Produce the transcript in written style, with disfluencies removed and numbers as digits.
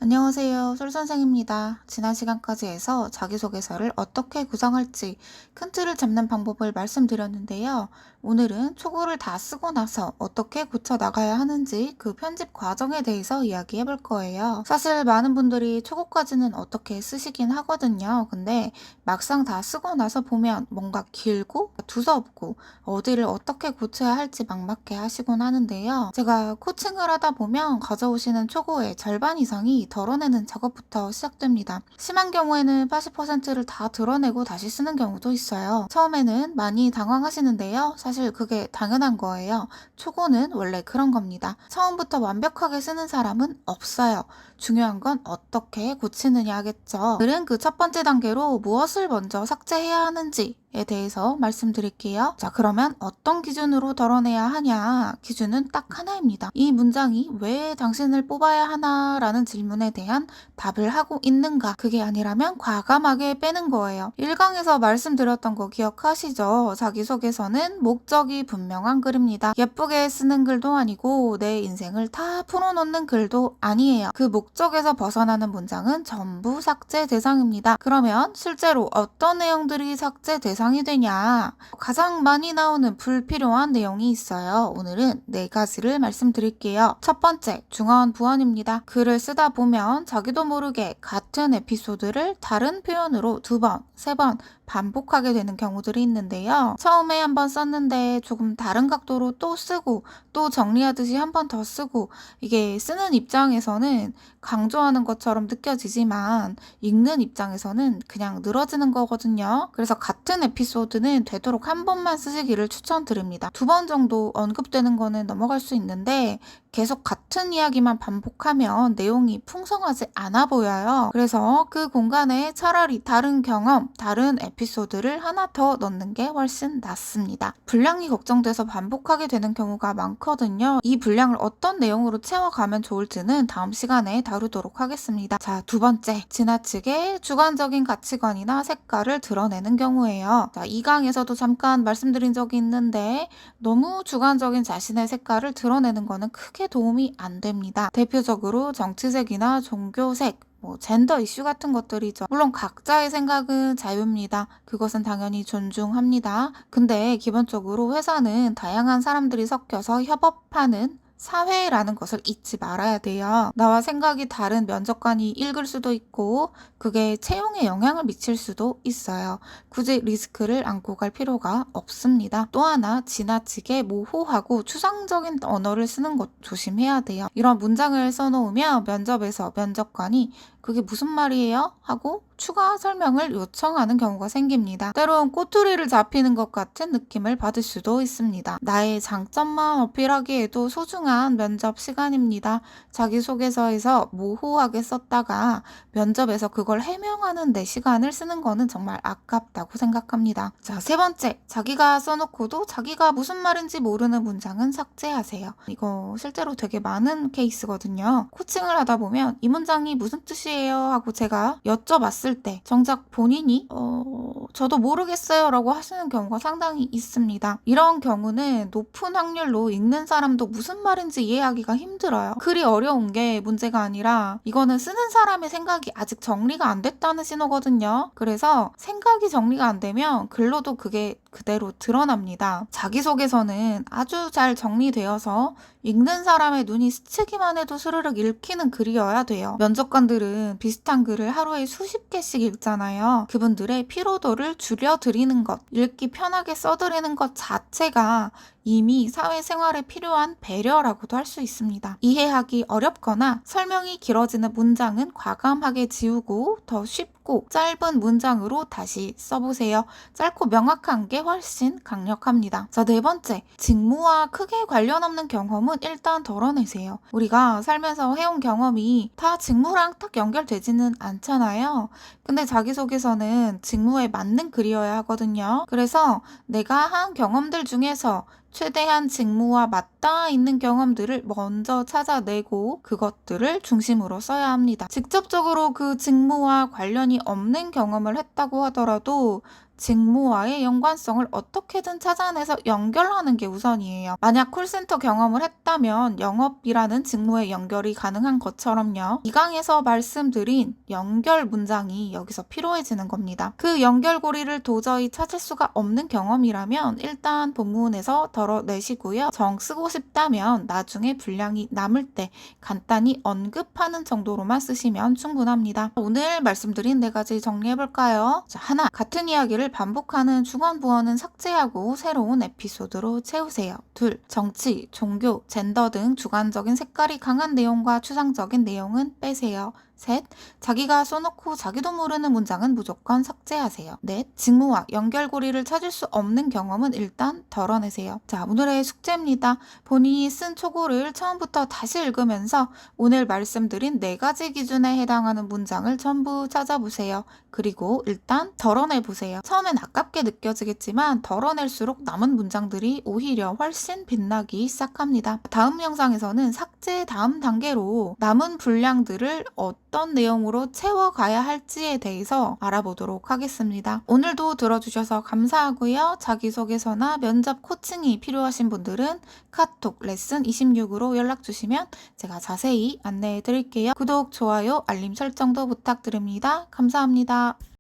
안녕하세요. 솔선생입니다. 지난 시간까지 해서 자기소개서를 어떻게 구성할지 큰 틀을 잡는 방법을 말씀드렸는데요. 오늘은 초고를 다 쓰고 나서 어떻게 고쳐 나가야 하는지 그 편집 과정에 대해서 이야기해 볼 거예요. 사실 많은 분들이 초고까지는 어떻게 쓰시긴 하거든요. 근데 막상 다 쓰고 나서 보면 뭔가 길고 두서없고 어디를 어떻게 고쳐야 할지 막막해 하시곤 하는데요. 제가 코칭을 하다 보면 가져오시는 초고의 절반 이상이 덜어내는 작업부터 시작됩니다. 심한 경우에는 80%를 다 드러내고 다시 쓰는 경우도 있어요. 처음에는 많이 당황하시는데요. 사실 그게 당연한 거예요. 초고는 원래 그런 겁니다. 처음부터 완벽하게 쓰는 사람은 없어요. 중요한 건 어떻게 고치느냐겠죠. 오늘은 그 첫 번째 단계로 무엇을 먼저 삭제해야 하는지에 대해서 말씀드릴게요. 자, 그러면 어떤 기준으로 덜어내야 하냐? 기준은 딱 하나입니다. 이 문장이 왜 당신을 뽑아야 하나라는 질문에 대한 답을 하고 있는가? 그게 아니라면 과감하게 빼는 거예요. 1강에서 말씀드렸던 거 기억하시죠? 자기소개서는 목적이 분명한 글입니다. 예쁘게 쓰는 글도 아니고 내 인생을 다 풀어놓는 글도 아니에요. 그 목적에서 벗어나는 문장은 전부 삭제 대상입니다. 그러면 실제로 어떤 내용들이 삭제 대상이 되냐? 가장 많이 나오는 불필요한 내용이 있어요. 오늘은 4가지를 말씀드릴게요. 첫 번째, 중언 부언입니다. 글을 쓰다 보면 자기도 모르게 같은 에피소드를 다른 표현으로 2번, 3번 반복하게 되는 경우들이 있는데요. 처음에 한번 썼는데 조금 다른 각도로 또 쓰고 또 정리하듯이 한 번 더 쓰고 이게 쓰는 입장에서는 강조하는 것처럼 느껴지지만 읽는 입장에서는 그냥 늘어지는 거거든요. 그래서 같은 에피소드는 되도록 한 번만 쓰시기를 추천드립니다. 2번 정도 언급되는 거는 넘어갈 수 있는데 계속 같은 이야기만 반복하면 내용이 풍성하지 않아 보여요. 그래서 그 공간에 차라리 다른 경험, 다른 에피소드를 하나 더 넣는 게 훨씬 낫습니다. 분량이 걱정돼서 반복하게 되는 경우가 많거든요. 이 분량을 어떤 내용으로 채워가면 좋을지는 다음 시간에 다루도록 하겠습니다. 자, 2번째, 지나치게 주관적인 가치관이나 색깔을 드러내는 경우예요. 자, 2강에서도 잠깐 말씀드린 적이 있는데 너무 주관적인 자신의 색깔을 드러내는 거는 크게 도움이 안 됩니다. 대표적으로 정치색이나 종교색, 젠더 이슈 같은 것들이죠. 물론 각자의 생각은 자유입니다. 그것은 당연히 존중합니다. 근데 기본적으로 회사는 다양한 사람들이 섞여서 협업하는 사회라는 것을 잊지 말아야 돼요. 나와 생각이 다른 면접관이 읽을 수도 있고 그게 채용에 영향을 미칠 수도 있어요. 굳이 리스크를 안고 갈 필요가 없습니다. 또 하나, 지나치게 모호하고 추상적인 언어를 쓰는 것 조심해야 돼요. 이런 문장을 써놓으면 면접에서 면접관이 그게 무슨 말이에요? 하고 추가 설명을 요청하는 경우가 생깁니다. 때론 꼬투리를 잡히는 것 같은 느낌을 받을 수도 있습니다. 나의 장점만 어필하기에도 소중한 면접 시간입니다. 자기소개서에서 모호하게 썼다가 면접에서 그걸 해명하는 데 시간을 쓰는 거는 정말 아깝다고 생각합니다. 자, 3번째, 자기가 써놓고도 자기가 무슨 말인지 모르는 문장은 삭제하세요. 이거 실제로 되게 많은 케이스거든요. 코칭을 하다 보면 이 문장이 무슨 뜻이에요? 하고 제가 여쭤봤을 때 정작 본인이 저도 모르겠어요 라고 하시는 경우가 상당히 있습니다. 이런 경우는 높은 확률로 읽는 사람도 무슨 말인지 이해하기가 힘들어요. 글이 어려운 게 문제가 아니라 이거는 쓰는 사람의 생각이 아직 정리가 안 됐다는 신호거든요. 그래서 생각이 정리가 안 되면 글로도 그게 그대로 드러납니다. 자기소개서는 아주 잘 정리되어서 읽는 사람의 눈이 스치기만 해도 스르륵 읽히는 글이어야 돼요. 면접관들은 비슷한 글을 하루에 수십 개씩 읽잖아요. 그분들의 피로도를 줄여드리는 것, 읽기 편하게 써드리는 것 자체가 이미 사회생활에 필요한 배려라고도 할 수 있습니다. 이해하기 어렵거나 설명이 길어지는 문장은 과감하게 지우고 더 쉽고 짧은 문장으로 다시 써보세요. 짧고 명확한 게 훨씬 강력합니다. 자, 4번째, 직무와 크게 관련 없는 경험은 일단 덜어내세요. 우리가 살면서 해온 경험이 다 직무랑 딱 연결되지는 않잖아요. 근데 자기소개서는 직무에 맞는 글이어야 하거든요. 그래서 내가 한 경험들 중에서 최대한 직무와 맞닿아 있는 경험들을 먼저 찾아내고 그것들을 중심으로 써야 합니다. 직접적으로 그 직무와 관련이 없는 경험을 했다고 하더라도 직무와의 연관성을 어떻게든 찾아내서 연결하는 게 우선이에요. 만약 콜센터 경험을 했다면 영업이라는 직무에 연결이 가능한 것처럼요. 이 강에서 말씀드린 연결 문장이 여기서 필요해지는 겁니다. 그 연결고리를 도저히 찾을 수가 없는 경험이라면 일단 본문에서 덜어내시고요. 정 쓰고 싶다면 나중에 분량이 남을 때 간단히 언급하는 정도로만 쓰시면 충분합니다. 오늘 말씀드린 네 가지 정리해볼까요? 자, 하나, 같은 이야기를 반복하는 중원부어는 삭제하고 새로운 에피소드로 채우세요. 둘, 정치, 종교, 젠더 등 주관적인 색깔이 강한 내용과 추상적인 내용은 빼세요. 셋, 자기가 써놓고 자기도 모르는 문장은 무조건 삭제하세요. 넷, 직무와 연결고리를 찾을 수 없는 경험은 일단 덜어내세요. 자, 오늘의 숙제입니다. 본인이 쓴 초고를 처음부터 다시 읽으면서 오늘 말씀드린 네 가지 기준에 해당하는 문장을 전부 찾아보세요. 그리고 일단 덜어내보세요. 처음엔 아깝게 느껴지겠지만 덜어낼수록 남은 문장들이 오히려 훨씬 빛나기 시작합니다. 다음 영상에서는 삭제 다음 단계로 남은 분량들을 어떤 내용으로 채워가야 할지에 대해서 알아보도록 하겠습니다. 오늘도 들어주셔서 감사하고요. 자기소개서나 면접 코칭이 필요하신 분들은 카톡 레슨 26으로 연락주시면 제가 자세히 안내해 드릴게요. 구독, 좋아요, 알림 설정도 부탁드립니다. 감사합니다.